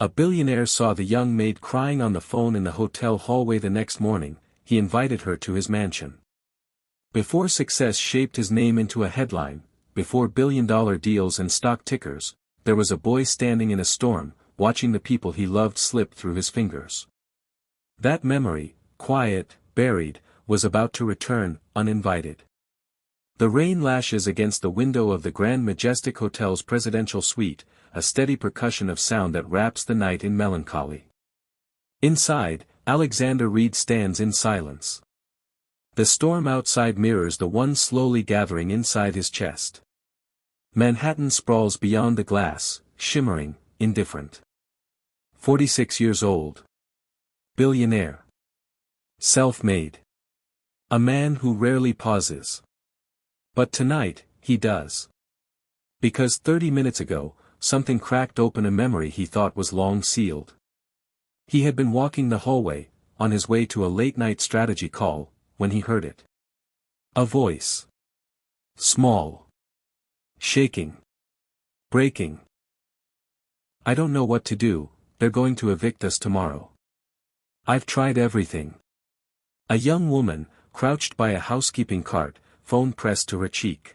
A billionaire saw the young maid crying on the phone in the hotel hallway the next morning. He invited her to his mansion. Before success shaped his name into a headline, before billion-dollar deals and stock tickers, there was a boy standing in a storm, watching the people he loved slip through his fingers. That memory, quiet, buried, was about to return, uninvited. The rain lashes against the window of the Grand Majestic Hotel's presidential suite, a steady percussion of sound that wraps the night in melancholy. Inside, Alexander Reed stands in silence. The storm outside mirrors the one slowly gathering inside his chest. Manhattan sprawls beyond the glass, shimmering, indifferent. 46 years old. Billionaire. Self-made. A man who rarely pauses. But tonight, he does. Because 30 minutes ago, something cracked open a memory he thought was long sealed. He had been walking the hallway, on his way to a late-night strategy call, when he heard it. A voice. Small. Shaking. Breaking. "I don't know what to do, they're going to evict us tomorrow. I've tried everything." A young woman, crouched by a housekeeping cart, phone pressed to her cheek.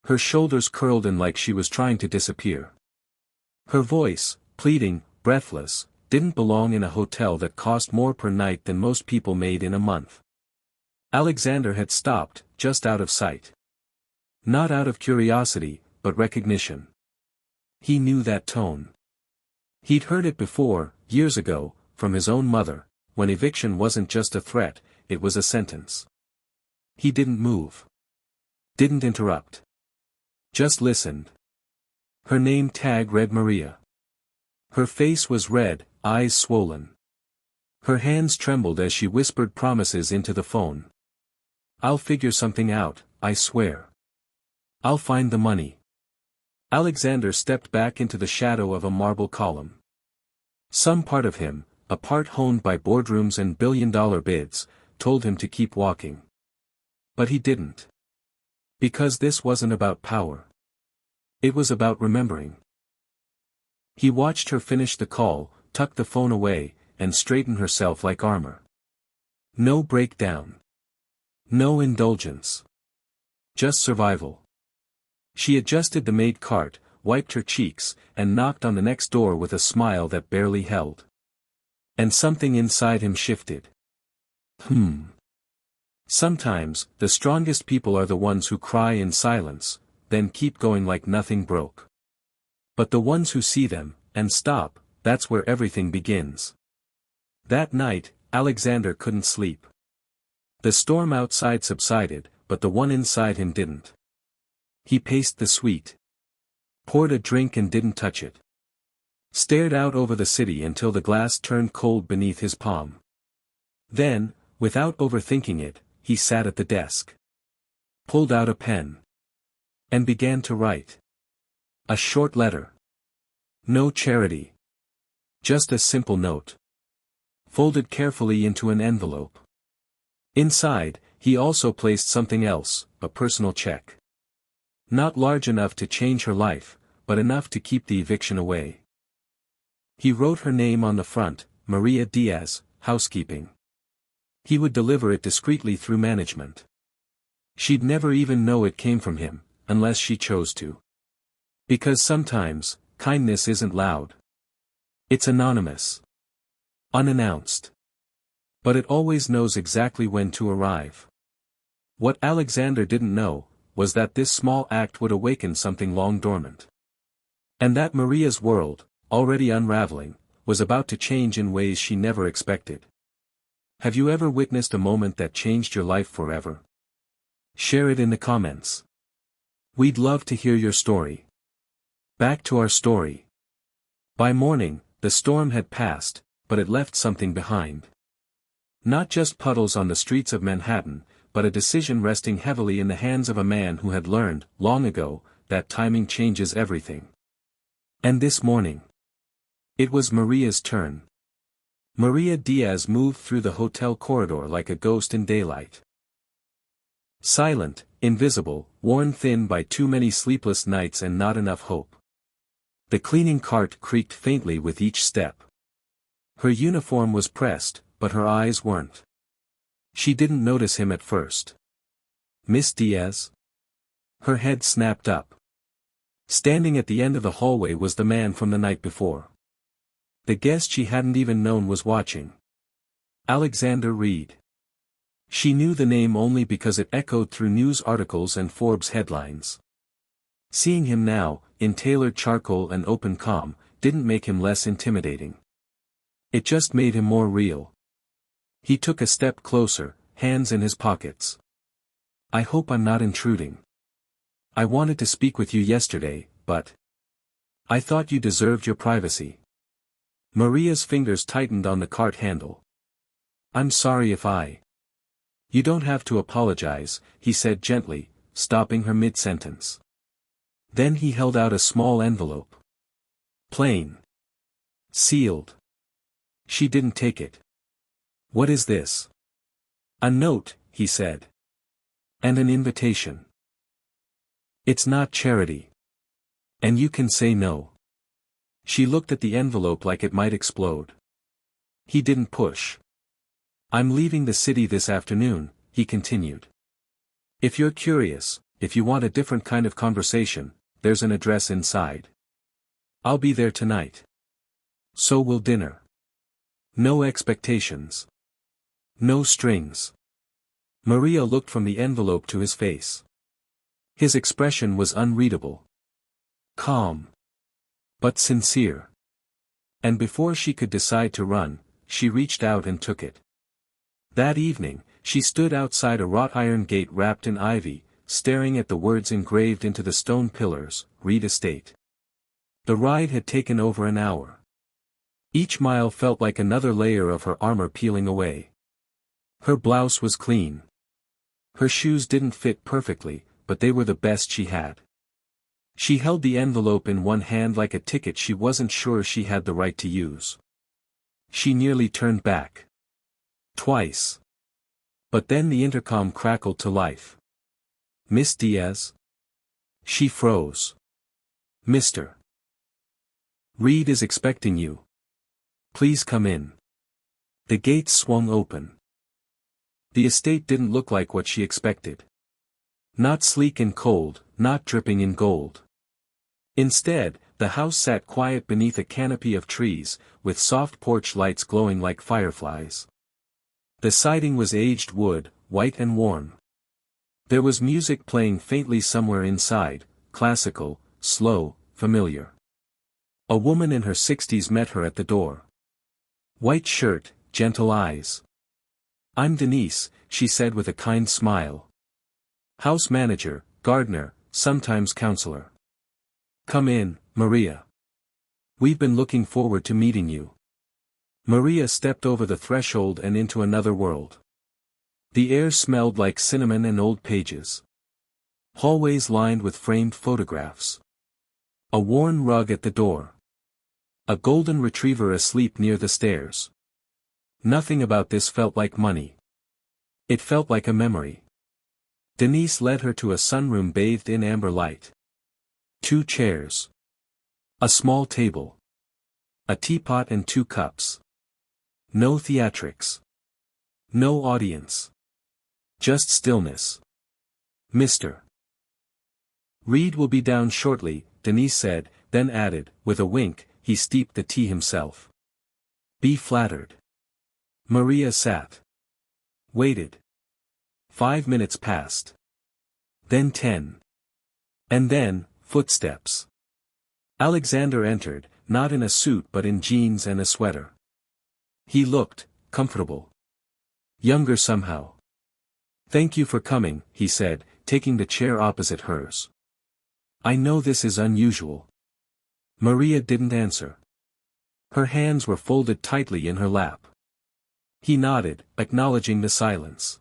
Her shoulders curled in like she was trying to disappear. Her voice, pleading, breathless, didn't belong in a hotel that cost more per night than most people made in a month. Alexander had stopped, just out of sight. Not out of curiosity, but recognition. He knew that tone. He'd heard it before, years ago, from his own mother, when eviction wasn't just a threat, it was a sentence. He didn't move. Didn't interrupt. Just listened. Her name tag read Maria. Her face was red, eyes swollen. Her hands trembled as she whispered promises into the phone. "I'll figure something out, I swear. I'll find the money." Alexander stepped back into the shadow of a marble column. Some part of him, a part honed by boardrooms and billion-dollar bids, told him to keep walking. But he didn't. Because this wasn't about power. It was about remembering. He watched her finish the call, tuck the phone away, and straighten herself like armor. No breakdown. No indulgence. Just survival. She adjusted the Maid cart, wiped her cheeks, and knocked on the next door with a smile that barely held. And something inside him shifted. Sometimes, the strongest people are the ones who cry in silence, then keep going like nothing broke. But the ones who see them, and stop, that's where everything begins. That night, Alexander couldn't sleep. The storm outside subsided, but the one inside him didn't. He paced the suite. Poured a drink and didn't touch it. Stared out over the city until the glass turned cold beneath his palm. Then, without overthinking it, he sat at the desk. Pulled out a pen. And began to write. A short letter. No charity. Just a simple note. Folded carefully into an envelope. Inside, he also placed something else, a personal check. Not large enough to change her life, but enough to keep the eviction away. He wrote her name on the front, Maria Diaz, housekeeping. He would deliver it discreetly through management. She'd never even know it came from him, unless she chose to. Because sometimes, kindness isn't loud. It's anonymous. Unannounced. But it always knows exactly when to arrive. What Alexander didn't know, was that this small act would awaken something long dormant. And that Maria's world, already unraveling, was about to change in ways she never expected. Have you ever witnessed a moment that changed your life forever? Share it in the comments. We'd love to hear your story. Back to our story. By morning, the storm had passed, but it left something behind. Not just puddles on the streets of Manhattan, but a decision resting heavily in the hands of a man who had learned, long ago, that timing changes everything. And this morning. It was Maria's turn. Maria Diaz moved through the hotel corridor like a ghost in daylight. Silent, invisible, worn thin by too many sleepless nights and not enough hope. The cleaning cart creaked faintly with each step. Her uniform was pressed, but her eyes weren't. She didn't notice him at first. Miss Diaz? Her head snapped up. Standing at the end of the hallway was the man from the night before. The guest she hadn't even known was watching. Alexander Reed. She knew the name only because it echoed through news articles and Forbes headlines. Seeing him now, in tailored charcoal and open calm, didn't make him less intimidating. It just made him more real. He took a step closer, hands in his pockets. I hope I'm not intruding. I wanted to speak with you yesterday, but I thought you deserved your privacy. Maria's fingers tightened on the cart handle. I'm sorry if You don't have to apologize, he said gently, stopping her mid-sentence. Then he held out a small envelope. Plain. Sealed. She didn't take it. What is this? A note, he said. And an invitation. It's not charity. And you can say no. She looked at the envelope like it might explode. He didn't push. I'm leaving the city this afternoon, he continued. If you're curious, if you want a different kind of conversation, there's an address inside. I'll be there tonight. So will dinner. No expectations. No strings. Maria looked from the envelope to his face. His expression was unreadable. Calm. But sincere. And before she could decide to run, she reached out and took it. That evening, she stood outside a wrought iron gate wrapped in ivy, staring at the words engraved into the stone pillars, Reed Estate. The ride had taken over an hour. Each mile felt like another layer of her armor peeling away. Her blouse was clean. Her shoes didn't fit perfectly, but they were the best she had. She held the envelope in one hand like a ticket she wasn't sure she had the right to use. She nearly turned back. Twice. But then the intercom crackled to life. Miss Diaz? She froze. Mr. Reed is expecting you. Please come in. The gates swung open. The estate didn't look like what she expected. Not sleek and cold, not dripping in gold. Instead, the house sat quiet beneath a canopy of trees, with soft porch lights glowing like fireflies. The siding was aged wood, white and warm. There was music playing faintly somewhere inside, classical, slow, familiar. A woman in her 60s met her at the door. White shirt, gentle eyes. I'm Denise, she said with a kind smile. House manager, gardener, sometimes counselor. Come in, Maria. We've been looking forward to meeting you. Maria stepped over the threshold and into another world. The air smelled like cinnamon and old pages. Hallways lined with framed photographs. A worn rug at the door. A golden retriever asleep near the stairs. Nothing about this felt like money. It felt like a memory. Denise led her to a sunroom bathed in amber light. 2 chairs. A small table. A teapot and 2 cups. No theatrics. No audience. Just stillness. Mr. Reed will be down shortly, Denise said, then added, with a wink, he steeped the tea himself. Be flattered. Maria sat. Waited. 5 minutes passed. Then 10. And then, footsteps. Alexander entered, not in a suit but in jeans and a sweater. He looked comfortable. Younger somehow. Thank you for coming, he said, taking the chair opposite hers. I know this is unusual. Maria didn't answer. Her hands were folded tightly in her lap. He nodded, acknowledging the silence.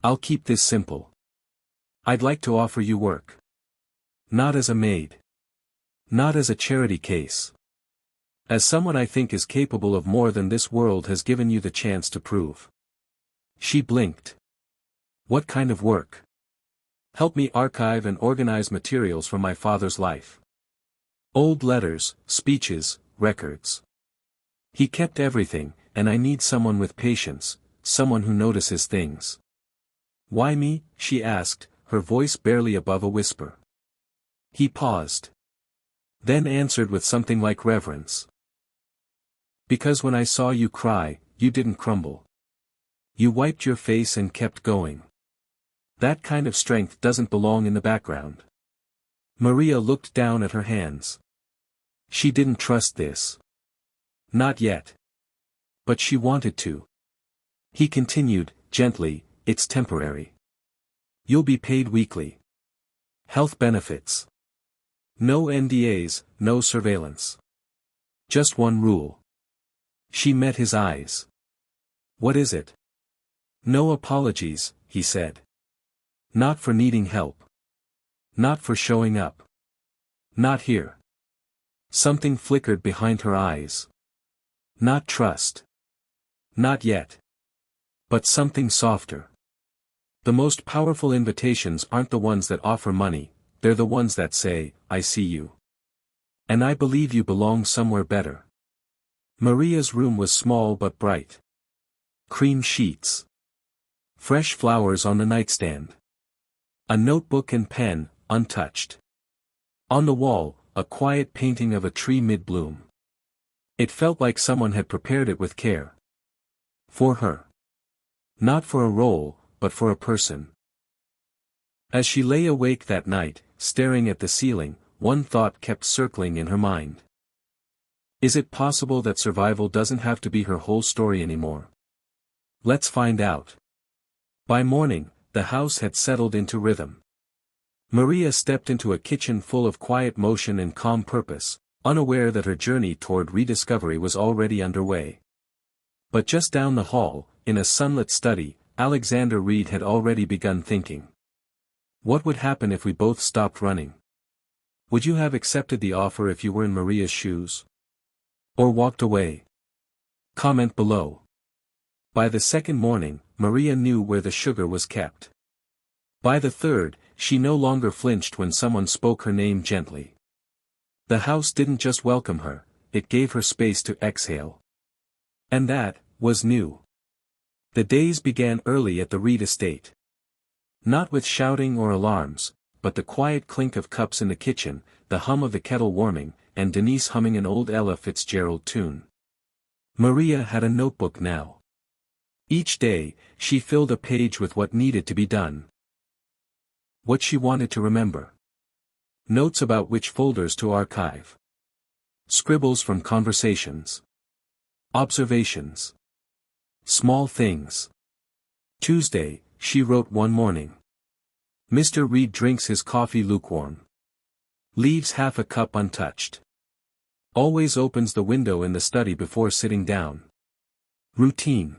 I'll keep this simple. I'd like to offer you work. Not as a maid. Not as a charity case. As someone I think is capable of more than this world has given you the chance to prove. She blinked. What kind of work? Help me archive and organize materials from my father's life. Old letters, speeches, records. He kept everything, and I need someone with patience, someone who notices things. Why me? She asked, her voice barely above a whisper. He paused. Then answered with something like reverence. Because when I saw you cry, you didn't crumble. You wiped your face and kept going. That kind of strength doesn't belong in the background. Maria looked down at her hands. She didn't trust this. Not yet. But she wanted to. He continued, gently, it's temporary. You'll be paid weekly. Health benefits. No NDAs, no surveillance. Just one rule. She met his eyes. What is it? No apologies, he said. Not for needing help. Not for showing up. Not here. Something flickered behind her eyes. Not trust. Not yet. But something softer. The most powerful invitations aren't the ones that offer money, they're the ones that say, I see you. And I believe you belong somewhere better. Maria's room was small but bright. Cream sheets. Fresh flowers on the nightstand. A notebook and pen, untouched. On the wall, a quiet painting of a tree mid-bloom. It felt like someone had prepared it with care. For her. Not for a role, but for a person. As she lay awake that night, staring at the ceiling, one thought kept circling in her mind. Is it possible that survival doesn't have to be her whole story anymore? Let's find out. By morning, the house had settled into rhythm. Maria stepped into a kitchen full of quiet motion and calm purpose, unaware that her journey toward rediscovery was already underway. But just down the hall, in a sunlit study, Alexander Reed had already begun thinking. What would happen if we both stopped running? Would you have accepted the offer if you were in Maria's shoes? Or walked away? Comment below. By the second morning, Maria knew where the sugar was kept. By the third, she no longer flinched when someone spoke her name gently. The house didn't just welcome her, it gave her space to exhale. And that was new. The days began early at the Reed estate. Not with shouting or alarms, but the quiet clink of cups in the kitchen, the hum of the kettle warming, and Denise humming an old Ella Fitzgerald tune. Maria had a notebook now. Each day, she filled a page with what needed to be done. What she wanted to remember. Notes about which folders to archive. Scribbles from conversations. Observations. Small things. Tuesday, she wrote one morning. Mr. Reed drinks his coffee lukewarm. Leaves half a cup untouched. Always opens the window in the study before sitting down. Routine.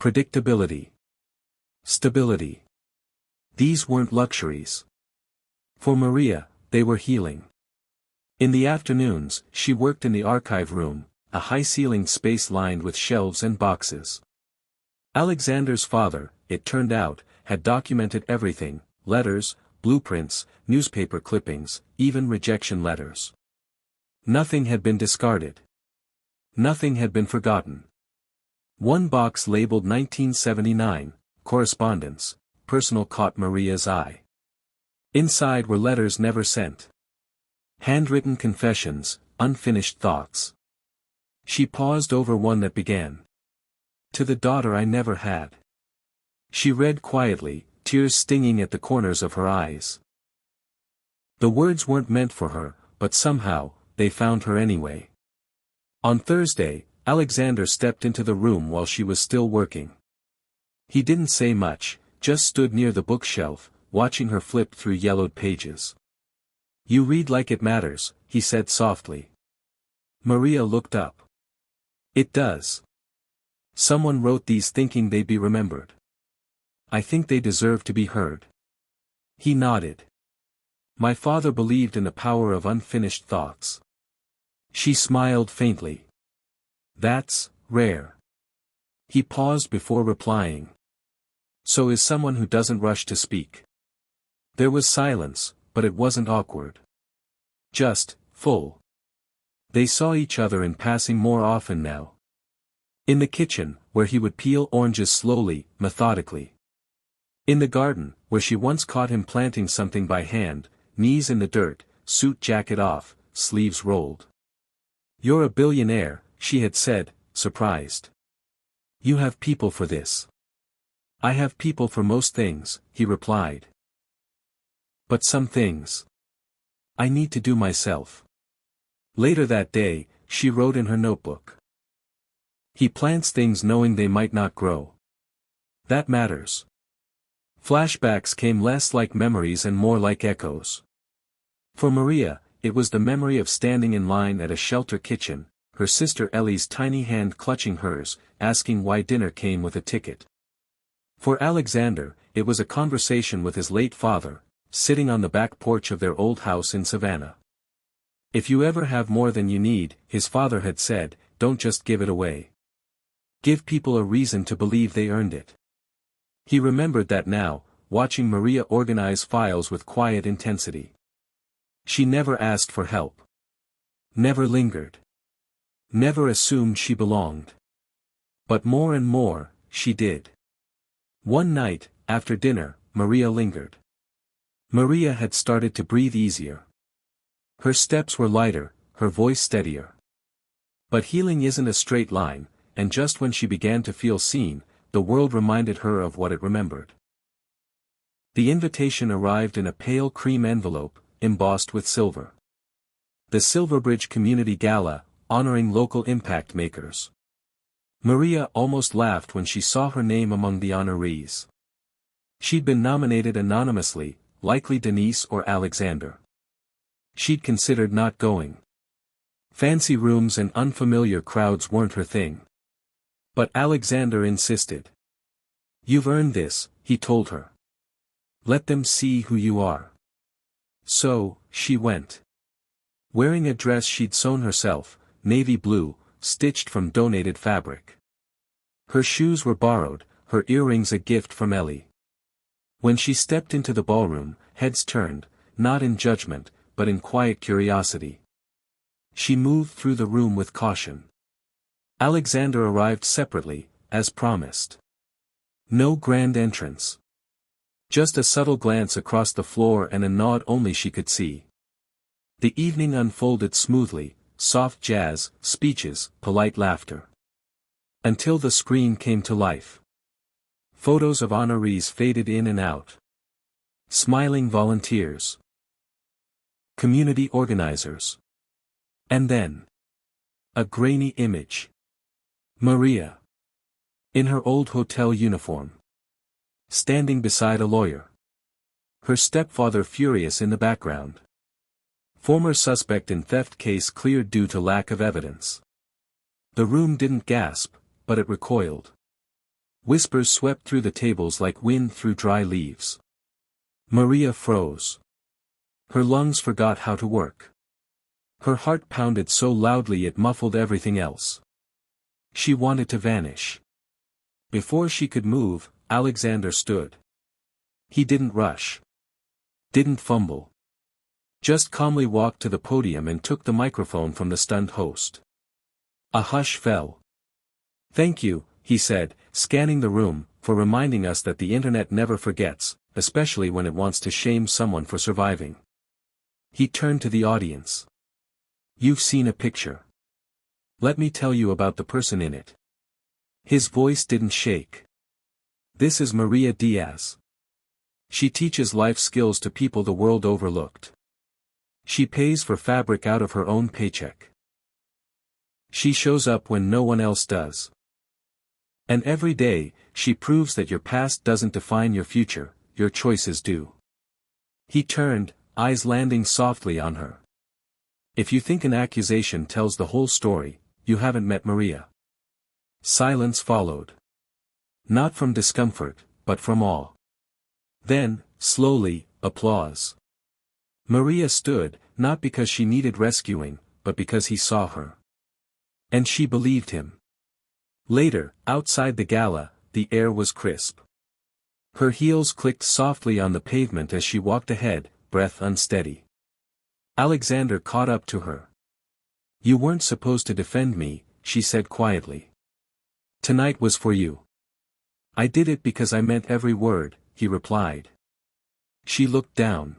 Predictability. Stability. These weren't luxuries. For Maria, they were healing. In the afternoons, she worked in the archive room, a high-ceilinged space lined with shelves and boxes. Alexander's father, it turned out, had documented everything, letters, blueprints, newspaper clippings, even rejection letters. Nothing had been discarded. Nothing had been forgotten. One box labeled 1979, correspondence, personal caught Maria's eye. Inside were letters never sent. Handwritten confessions, unfinished thoughts. She paused over one that began. To the daughter I never had. She read quietly, tears stinging at the corners of her eyes. The words weren't meant for her, but somehow, they found her anyway. On Thursday, Alexander stepped into the room while she was still working. He didn't say much, just stood near the bookshelf, watching her flip through yellowed pages. You read like it matters, he said softly. Maria looked up. It does. Someone wrote these thinking they'd be remembered. I think they deserve to be heard. He nodded. My father believed in the power of unfinished thoughts. She smiled faintly. That's rare. He paused before replying. So is someone who doesn't rush to speak. There was silence, but it wasn't awkward. Just full. They saw each other in passing more often now. In the kitchen, where he would peel oranges slowly, methodically. In the garden, where she once caught him planting something by hand, knees in the dirt, suit jacket off, sleeves rolled. "You're a billionaire," she had said, surprised. "You have people for this." "I have people for most things," he replied. "But some things I need to do myself." Later that day, she wrote in her notebook. "He plants things knowing they might not grow. That matters." Flashbacks came less like memories and more like echoes. For Maria, it was the memory of standing in line at a shelter kitchen, her sister Ellie's tiny hand clutching hers, asking why dinner came with a ticket. For Alexander, it was a conversation with his late father, sitting on the back porch of their old house in Savannah. "If you ever have more than you need," his father had said, "don't just give it away. Give people a reason to believe they earned it." He remembered that now, watching Maria organize files with quiet intensity. She never asked for help. Never lingered. Never assumed she belonged. But more and more, she did. One night, after dinner, Maria lingered. Maria had started to breathe easier. Her steps were lighter, her voice steadier. But healing isn't a straight line, and just when she began to feel seen, the world reminded her of what it remembered. The invitation arrived in a pale cream envelope, embossed with silver. The Silverbridge Community Gala, honoring local impact makers. Maria almost laughed when she saw her name among the honorees. She'd been nominated anonymously, likely Denise or Alexander. She'd considered not going. Fancy rooms and unfamiliar crowds weren't her thing. But Alexander insisted. "You've earned this," he told her. "Let them see who you are." So, she went. Wearing a dress she'd sewn herself, navy blue, stitched from donated fabric. Her shoes were borrowed, her earrings a gift from Ellie. When she stepped into the ballroom, heads turned, not in judgment, but in quiet curiosity. She moved through the room with caution. Alexander arrived separately, as promised. No grand entrance. Just a subtle glance across the floor and a nod only she could see. The evening unfolded smoothly, soft jazz, speeches, polite laughter. Until the screen came to life. Photos of honorees faded in and out. Smiling volunteers. Community organizers. And then. A grainy image. Maria. In her old hotel uniform. Standing beside a lawyer. Her stepfather furious in the background. Former suspect in theft case cleared due to lack of evidence. The room didn't gasp, but it recoiled. Whispers swept through the tables like wind through dry leaves. Maria froze. Her lungs forgot how to work. Her heart pounded so loudly it muffled everything else. She wanted to vanish. Before she could move, Alexander stood. He didn't rush. Didn't fumble. Just calmly walked to the podium and took the microphone from the stunned host. A hush fell. "Thank you," he said, scanning the room, "for reminding us that the internet never forgets, especially when it wants to shame someone for surviving." He turned to the audience. "You've seen a picture. Let me tell you about the person in it." His voice didn't shake. "This is Maria Diaz. She teaches life skills to people the world overlooked. She pays for fabric out of her own paycheck. She shows up when no one else does. And every day, she proves that your past doesn't define your future, your choices do." He turned, eyes landing softly on her. "If you think an accusation tells the whole story, you haven't met Maria." Silence followed. Not from discomfort, but from awe. Then, slowly, applause. Maria stood, not because she needed rescuing, but because he saw her. And she believed him. Later, outside the gala, the air was crisp. Her heels clicked softly on the pavement as she walked ahead, breath unsteady. Alexander caught up to her. You weren't supposed to defend me, she said quietly. Tonight was for you. I did it because I meant every word, he replied. She looked down.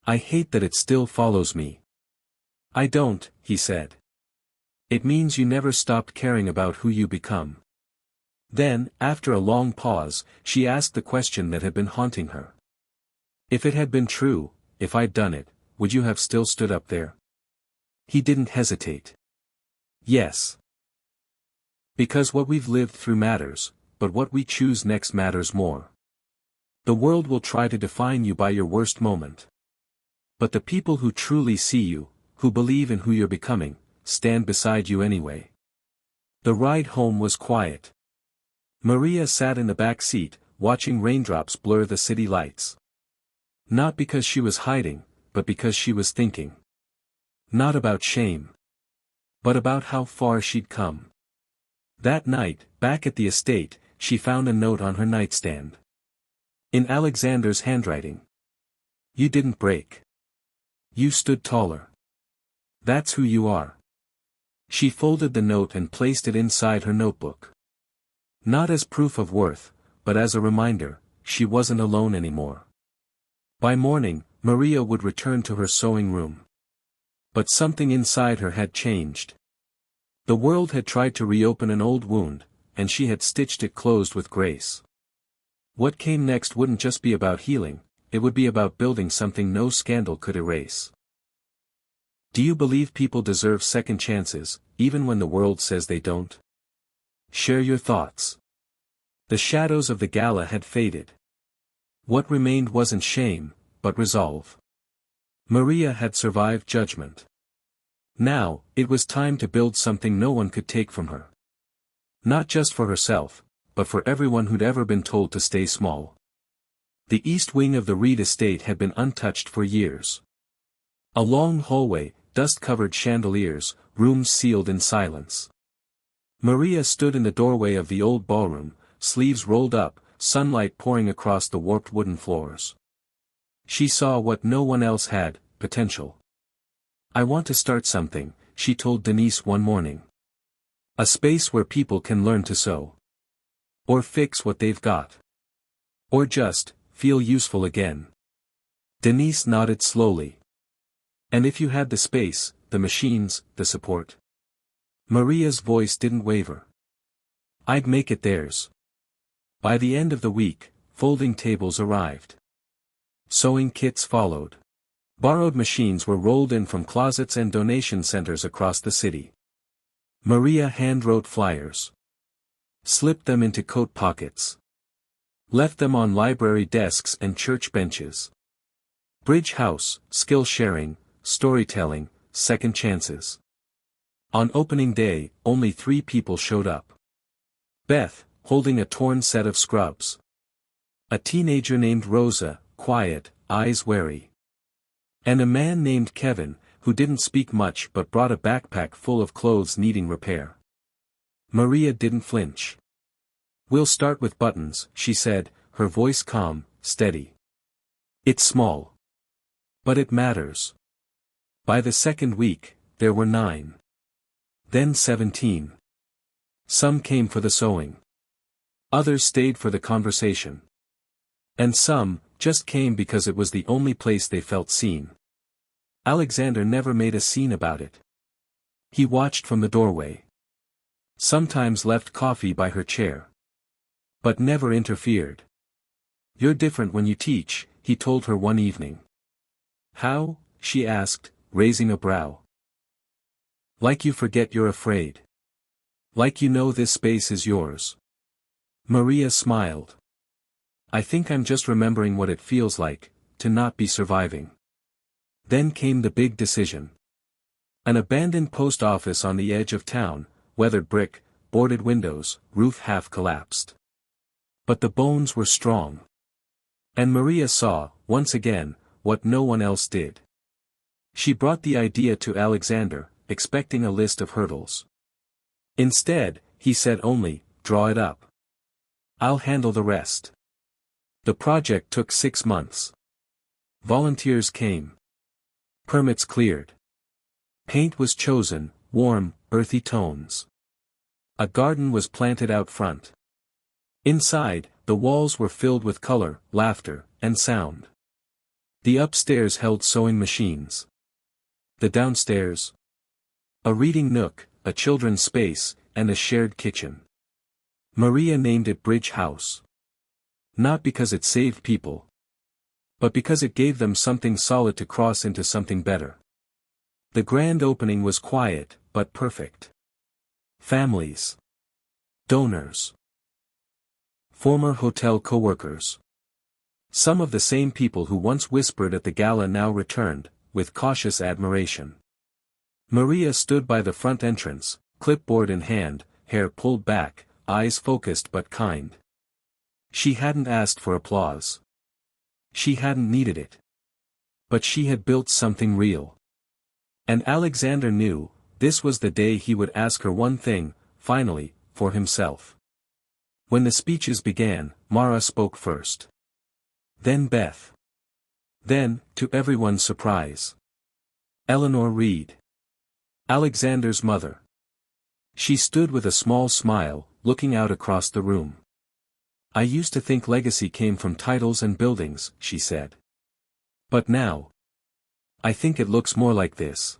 I hate that it still follows me. I don't, he said. It means you never stopped caring about who you become. Then, after a long pause, she asked the question that had been haunting her. If it had been true, if I'd done it, would you have still stood up there? He didn't hesitate. Yes. Because what we've lived through matters, but what we choose next matters more. The world will try to define you by your worst moment. But the people who truly see you, who believe in who you're becoming, stand beside you anyway. The ride home was quiet. Maria sat in the back seat, watching raindrops blur the city lights. Not because she was hiding, but because she was thinking. Not about shame. But about how far she'd come. That night, back at the estate, she found a note on her nightstand. In Alexander's handwriting. You didn't break. You stood taller. That's who you are. She folded the note and placed it inside her notebook. Not as proof of worth, but as a reminder, she wasn't alone anymore. By morning, Maria would return to her sewing room. But something inside her had changed. The world had tried to reopen an old wound, and she had stitched it closed with grace. What came next wouldn't just be about healing, it would be about building something no scandal could erase. Do you believe people deserve second chances, even when the world says they don't? Share your thoughts. The shadows of the gala had faded. What remained wasn't shame, but resolve. Maria had survived judgment. Now, it was time to build something no one could take from her. Not just for herself, but for everyone who'd ever been told to stay small. The east wing of the Reed estate had been untouched for years. A long hallway, dust-covered chandeliers, rooms sealed in silence. Maria stood in the doorway of the old ballroom, sleeves rolled up, sunlight pouring across the warped wooden floors. She saw what no one else had, potential. I want to start something, she told Denise one morning. A space where people can learn to sew. Or fix what they've got. Or just, feel useful again. Denise nodded slowly. And if you had the space, the machines, the support? Maria's voice didn't waver. I'd make it theirs. By the end of the week, folding tables arrived. Sewing kits followed. Borrowed machines were rolled in from closets and donation centers across the city. Maria hand-wrote flyers. Slipped them into coat pockets. Left them on library desks and church benches. Bridge House, skill sharing, storytelling, second chances. On opening day, only 3 people showed up. Beth, holding a torn set of scrubs. A teenager named Rosa, quiet, eyes wary. And a man named Kevin, who didn't speak much but brought a backpack full of clothes needing repair. Maria didn't flinch. We'll start with buttons, she said, her voice calm, steady. It's small. But it matters. By the second week, there were 9. Then 17. Some came for the sewing. Others stayed for the conversation. And some, just came because it was the only place they felt seen. Alexander never made a scene about it. He watched from the doorway. Sometimes left coffee by her chair. But never interfered. You're different when you teach, he told her one evening. How? She asked, raising a brow. Like you forget you're afraid. Like you know this space is yours. Maria smiled. I think I'm just remembering what it feels like, to not be surviving. Then came the big decision. An abandoned post office on the edge of town, weathered brick, boarded windows, roof half collapsed. But the bones were strong. And Maria saw, once again, what no one else did. She brought the idea to Alexander, expecting a list of hurdles. Instead, he said only, draw it up. I'll handle the rest. The project took 6 months. Volunteers came. Permits cleared. Paint was chosen, warm, earthy tones. A garden was planted out front. Inside, the walls were filled with color, laughter, and sound. The upstairs held sewing machines. The downstairs, a reading nook, a children's space, and a shared kitchen. Maria named it Bridge House. Not because it saved people, but because it gave them something solid to cross into something better. The grand opening was quiet, but perfect. Families. Donors. Former hotel co-workers. Some of the same people who once whispered at the gala now returned, with cautious admiration. Maria stood by the front entrance, clipboard in hand, hair pulled back, eyes focused but kind. She hadn't asked for applause. She hadn't needed it. But she had built something real. And Alexander knew, this was the day he would ask her one thing, finally, for himself. When the speeches began, Mara spoke first. Then Beth. Then, to everyone's surprise, Eleanor Reed, Alexander's mother. She stood with a small smile, looking out across the room. I used to think legacy came from titles and buildings, she said. But now, I think it looks more like this.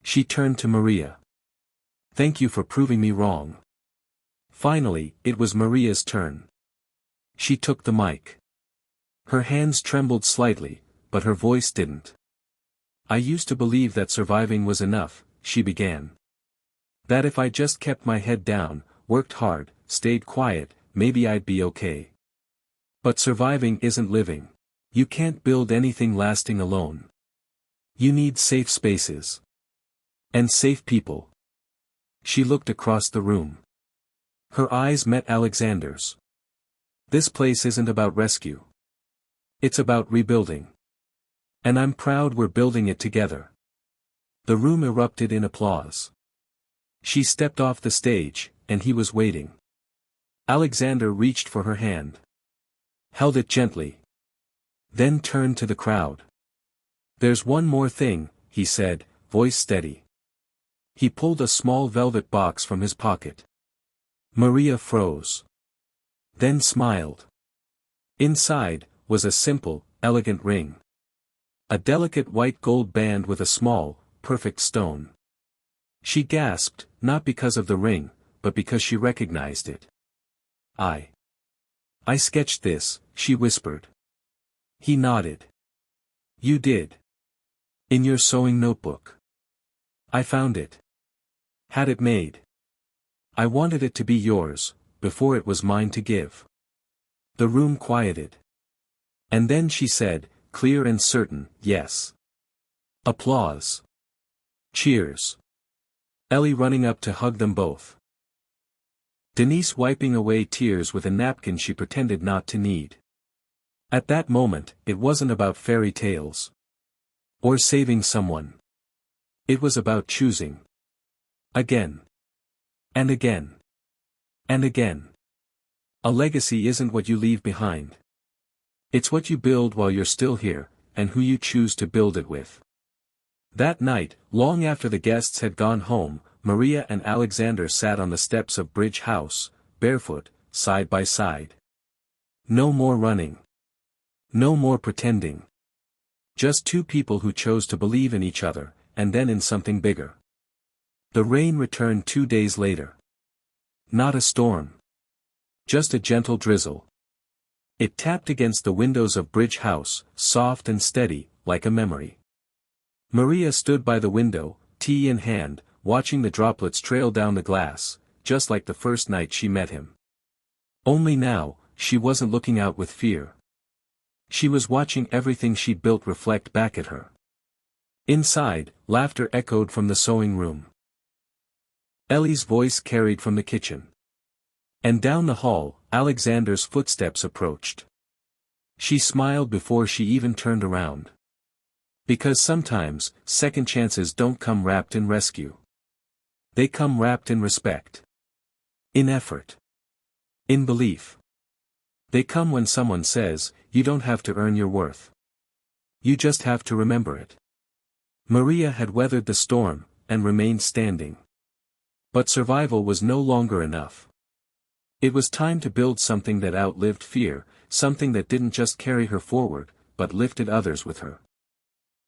She turned to Maria. Thank you for proving me wrong. Finally, it was Maria's turn. She took the mic. Her hands trembled slightly, but her voice didn't. I used to believe that surviving was enough, she began. That if I just kept my head down, worked hard, stayed quiet, maybe I'd be okay. But surviving isn't living. You can't build anything lasting alone. You need safe spaces. And safe people. She looked across the room. Her eyes met Alexander's. This place isn't about rescue. It's about rebuilding. And I'm proud we're building it together. The room erupted in applause. She stepped off the stage, and he was waiting. Alexander reached for her hand. Held it gently. Then turned to the crowd. There's one more thing, he said, voice steady. He pulled a small velvet box from his pocket. Maria froze. Then smiled. Inside, was a simple, elegant ring. A delicate white gold band with a small, perfect stone. She gasped, not because of the ring, but because she recognized it. I sketched this, she whispered. He nodded. You did. In your sewing notebook. I found it. Had it made. I wanted it to be yours, before it was mine to give. The room quieted. And then she said, clear and certain, yes. Applause. Cheers. Ellie running up to hug them both. Denise wiping away tears with a napkin she pretended not to need. At that moment, it wasn't about fairy tales. Or saving someone. It was about choosing. Again. And again. And again. A legacy isn't what you leave behind. It's what you build while you're still here, and who you choose to build it with. That night, long after the guests had gone home, Maria and Alexander sat on the steps of Bridge House, barefoot, side by side. No more running. No more pretending. Just two people who chose to believe in each other, and then in something bigger. The rain returned 2 days later. Not a storm. Just a gentle drizzle. It tapped against the windows of Bridge House, soft and steady, like a memory. Maria stood by the window, tea in hand, watching the droplets trail down the glass, just like the first night she met him. Only now, she wasn't looking out with fear. She was watching everything she'd built reflect back at her. Inside, laughter echoed from the sewing room. Ellie's voice carried from the kitchen. And down the hall, Alexander's footsteps approached. She smiled before she even turned around. Because sometimes, second chances don't come wrapped in rescue. They come wrapped in respect. In effort. In belief. They come when someone says, you don't have to earn your worth. You just have to remember it. Maria had weathered the storm, and remained standing. But survival was no longer enough. It was time to build something that outlived fear, something that didn't just carry her forward, but lifted others with her.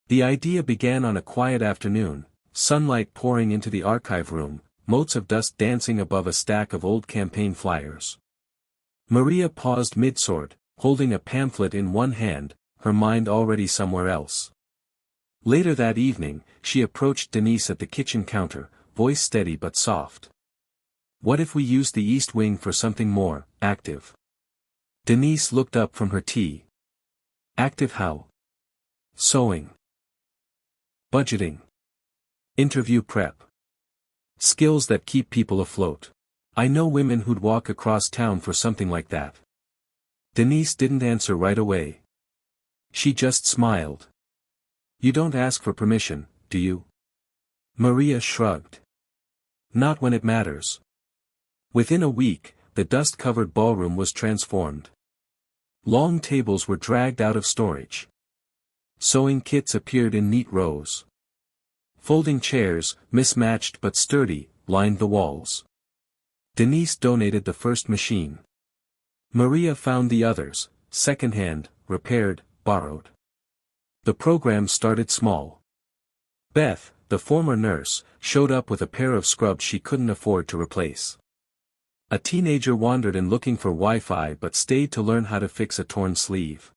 The idea began on a quiet afternoon, sunlight pouring into the archive room, motes of dust dancing above a stack of old campaign flyers. Maria paused mid-sort, holding a pamphlet in one hand, her mind already somewhere else. Later that evening, she approached Denise at the kitchen counter, voice steady but soft. "What if we used the East Wing for something more active?" Denise looked up from her tea. "Active how?" "Sewing. Budgeting. Interview prep. Skills that keep people afloat. I know women who'd walk across town for something like that." Denise didn't answer right away. She just smiled. "You don't ask for permission, do you?" Maria shrugged. "Not when it matters." Within a week, the dust-covered ballroom was transformed. Long tables were dragged out of storage. Sewing kits appeared in neat rows. Folding chairs, mismatched but sturdy, lined the walls. Denise donated the first machine. Maria found the others, second-hand, repaired, borrowed. The program started small. Beth, the former nurse, showed up with a pair of scrubs she couldn't afford to replace. A teenager wandered in looking for Wi-Fi but stayed to learn how to fix a torn sleeve.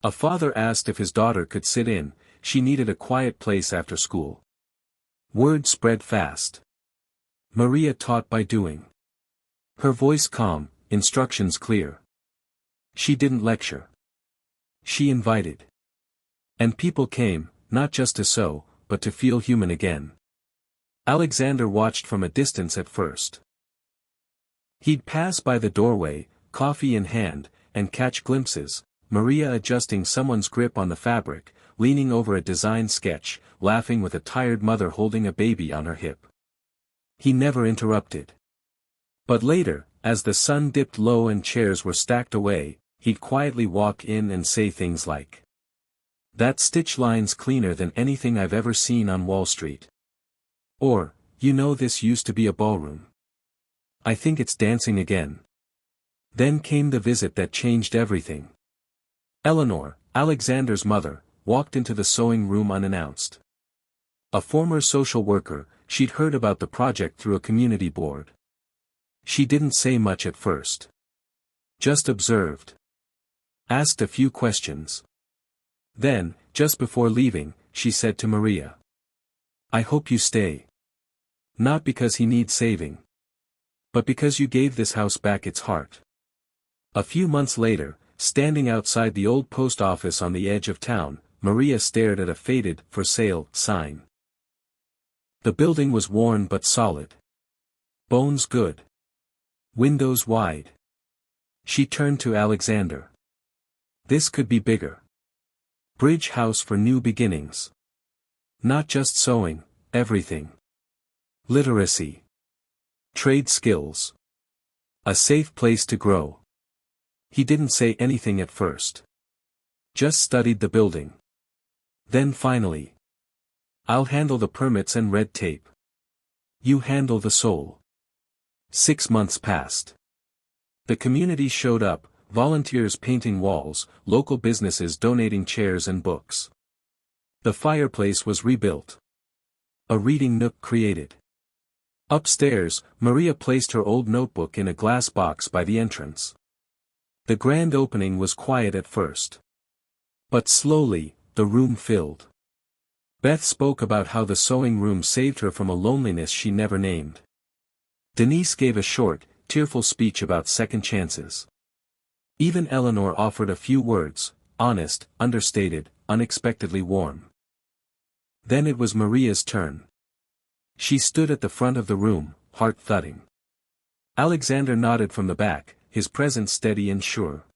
A father asked if his daughter could sit in, she needed a quiet place after school. Word spread fast. Maria taught by doing. Her voice calm, instructions clear. She didn't lecture. She invited. And people came, not just to sew, but to feel human again. Alexander watched from a distance at first. He'd pass by the doorway, coffee in hand, and catch glimpses, Maria adjusting someone's grip on the fabric, leaning over a design sketch, laughing with a tired mother holding a baby on her hip. He never interrupted. But later, as the sun dipped low and chairs were stacked away, he'd quietly walk in and say things like, "That stitch line's cleaner than anything I've ever seen on Wall Street." Or, "You know, this used to be a ballroom. I think it's dancing again." Then came the visit that changed everything. Eleanor, Alexander's mother, walked into the sewing room unannounced. A former social worker, she'd heard about the project through a community board. She didn't say much at first. Just observed. Asked a few questions. Then, just before leaving, she said to Maria, "I hope you stay. Not because he needs saving. But because you gave this house back its heart." A few months later, standing outside the old post office on the edge of town, Maria stared at a faded "for sale" sign. The building was worn but solid. Bones good. Windows wide. She turned to Alexander. "This could be bigger. Bridge house for new beginnings. Not just sewing, everything. Literacy. Trade skills. A safe place to grow." He didn't say anything at first. Just studied the building. Then finally. "I'll handle the permits and red tape. You handle the soul." 6 months passed. The community showed up, volunteers painting walls, local businesses donating chairs and books. The fireplace was rebuilt. A reading nook created. Upstairs, Maria placed her old notebook in a glass box by the entrance. The grand opening was quiet at first. But slowly, the room filled. Beth spoke about how the sewing room saved her from a loneliness she never named. Denise gave a short, tearful speech about second chances. Even Eleanor offered a few words, honest, understated, unexpectedly warm. Then it was Maria's turn. She stood at the front of the room, heart thudding. Alexander nodded from the back, his presence steady and sure.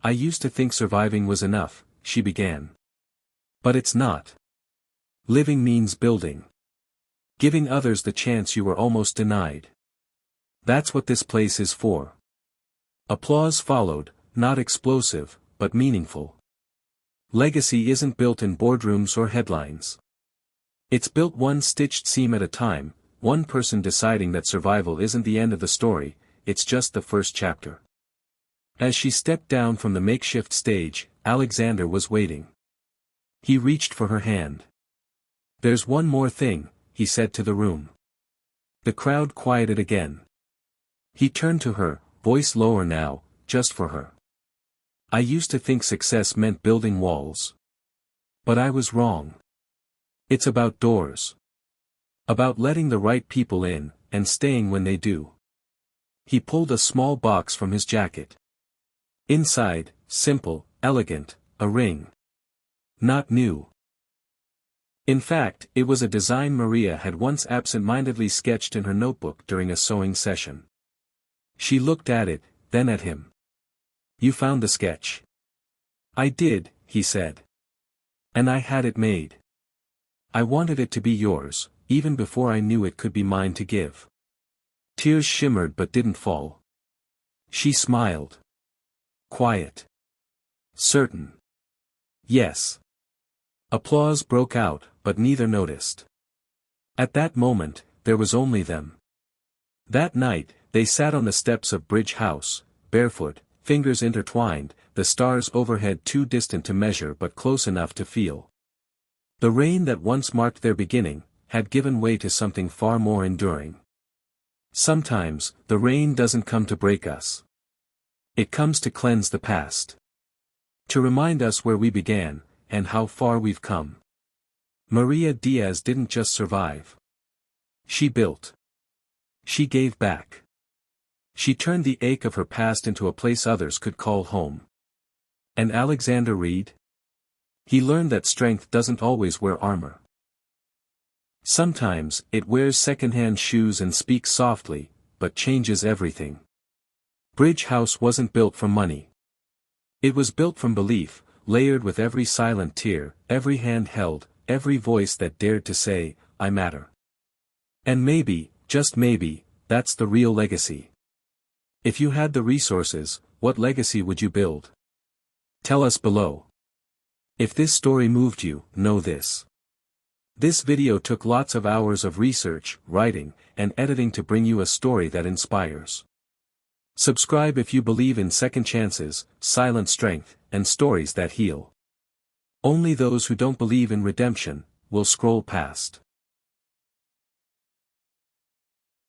"I used to think surviving was enough," she began. "But it's not. Living means building. Giving others the chance you were almost denied. That's what this place is for." Applause followed, not explosive, but meaningful. Legacy isn't built in boardrooms or headlines. It's built one stitched seam at a time, one person deciding that survival isn't the end of the story, it's just the first chapter. As she stepped down from the makeshift stage, Alexander was waiting. He reached for her hand. "There's one more thing," he said to the room. The crowd quieted again. He turned to her, voice lower now, just for her. "I used to think success meant building walls. But I was wrong. It's about doors. About letting the right people in, and staying when they do." He pulled a small box from his jacket. Inside, simple, elegant, a ring. Not new. In fact, it was a design Maria had once absent-mindedly sketched in her notebook during a sewing session. She looked at it, then at him. "You found the sketch?" "I did," he said. "And I had it made. I wanted it to be yours, even before I knew it could be mine to give." Tears shimmered but didn't fall. She smiled. Quiet. Certain. Yes. Applause broke out, but neither noticed. At that moment, there was only them. That night, they sat on the steps of Bridge House, barefoot, fingers intertwined, the stars overhead too distant to measure but close enough to feel. The rain that once marked their beginning, had given way to something far more enduring. Sometimes, the rain doesn't come to break us. It comes to cleanse the past. To remind us where we began, and how far we've come. Maria Diaz didn't just survive. She built. She gave back. She turned the ache of her past into a place others could call home. And Alexander Reed? He learned that strength doesn't always wear armor. Sometimes, it wears second-hand shoes and speaks softly, but changes everything. Bridge House wasn't built from money. It was built from belief, layered with every silent tear, every hand held, every voice that dared to say, "I matter." And maybe, just maybe, that's the real legacy. If you had the resources, what legacy would you build? Tell us below. If this story moved you, know this. This video took lots of hours of research, writing, and editing to bring you a story that inspires. Subscribe if you believe in second chances, silent strength, and stories that heal. Only those who don't believe in redemption will scroll past.